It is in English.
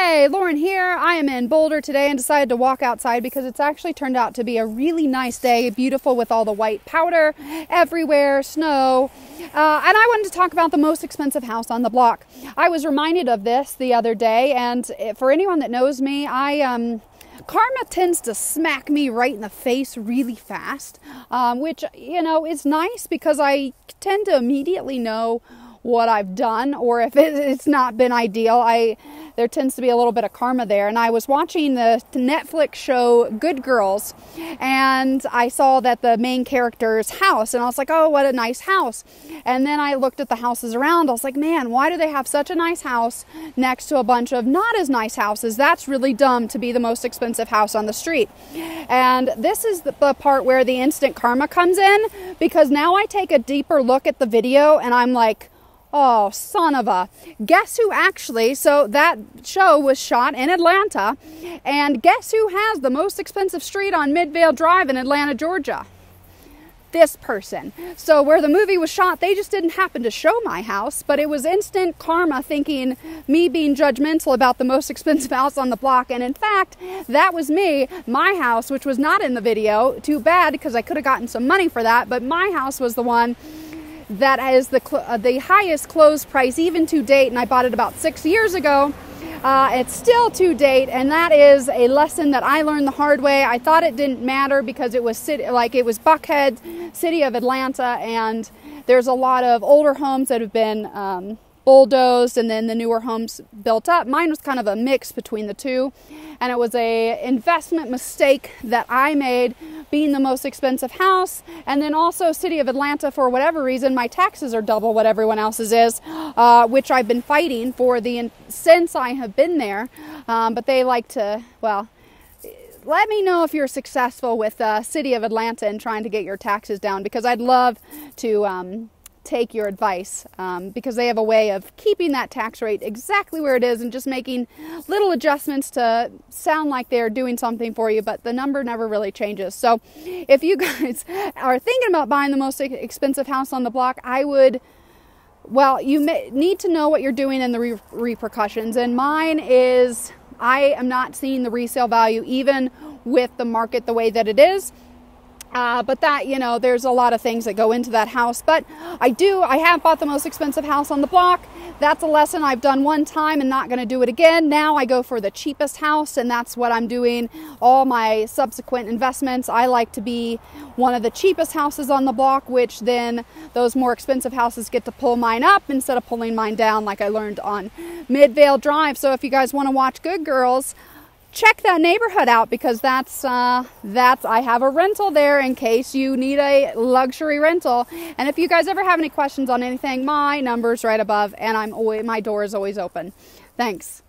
Hey, Lauren here. I am in Boulder today and decided to walk outside because it's actually turned out to be a really nice day, beautiful with all the white powder everywhere, snow. And I wanted to talk about the most expensive house on the block. I was reminded of this the other day, and for anyone that knows me, karma tends to smack me right in the face really fast, which, is nice because I tend to immediately know what I've done, or if it's not been ideal, there tends to be a little bit of karma there. And I was watching the Netflix show Good Girls, and I saw that the main character's house, and I was like, oh, what a nice house. And then I looked at the houses around. I was like, man, why do they have such a nice house next to a bunch of not as nice houses? That's really dumb to be the most expensive house on the street. And this is the part where the instant karma comes in, because now I take a deeper look at the video and I'm like, oh, son of a... Guess who actually... So that show was shot in Atlanta, and guess who has the most expensive street on Midvale Drive in Atlanta, Georgia? This person. So where the movie was shot, they just didn't happen to show my house, but it was instant karma thinking me being judgmental about the most expensive house on the block. And in fact, that was me. My house, which was not in the video, too bad because I could have gotten some money for that, but my house was the one that is the highest closed price even to date, and I bought it about 6 years ago. It's still to date, and that is a lesson that I learned the hard way. I thought it didn't matter because it was Buckhead, city of Atlanta, and there's a lot of older homes that have been bulldozed and then the newer homes built up. Mine was kind of a mix between the two, and it was a investment mistake that I made, being the most expensive house. And then also city of Atlanta, for whatever reason, my taxes are double what everyone else's is, which I've been fighting for since I have been there. But they like to, well, let me know if you're successful with city of Atlanta and trying to get your taxes down, because I'd love to take your advice, because they have a way of keeping that tax rate exactly where it is and just making little adjustments to sound like they're doing something for you, but the number never really changes. So if you guys are thinking about buying the most expensive house on the block, you need to know what you're doing and the repercussions. And mine is, I am not seeing the resale value even with the market the way that it is. But that, there's a lot of things that go into that house. But I have bought the most expensive house on the block. That's a lesson I've done one time and not going to do it again. Now I go for the cheapest house, and that's what I'm doing. All my subsequent investments, I like to be one of the cheapest houses on the block, which then those more expensive houses get to pull mine up instead of pulling mine down, like I learned on Midvale Drive. So if you guys want to watch Good Girls, check that neighborhood out, because I have a rental there in case you need a luxury rental. And if you guys ever have any questions on anything, my number's right above, and my door is always open. Thanks.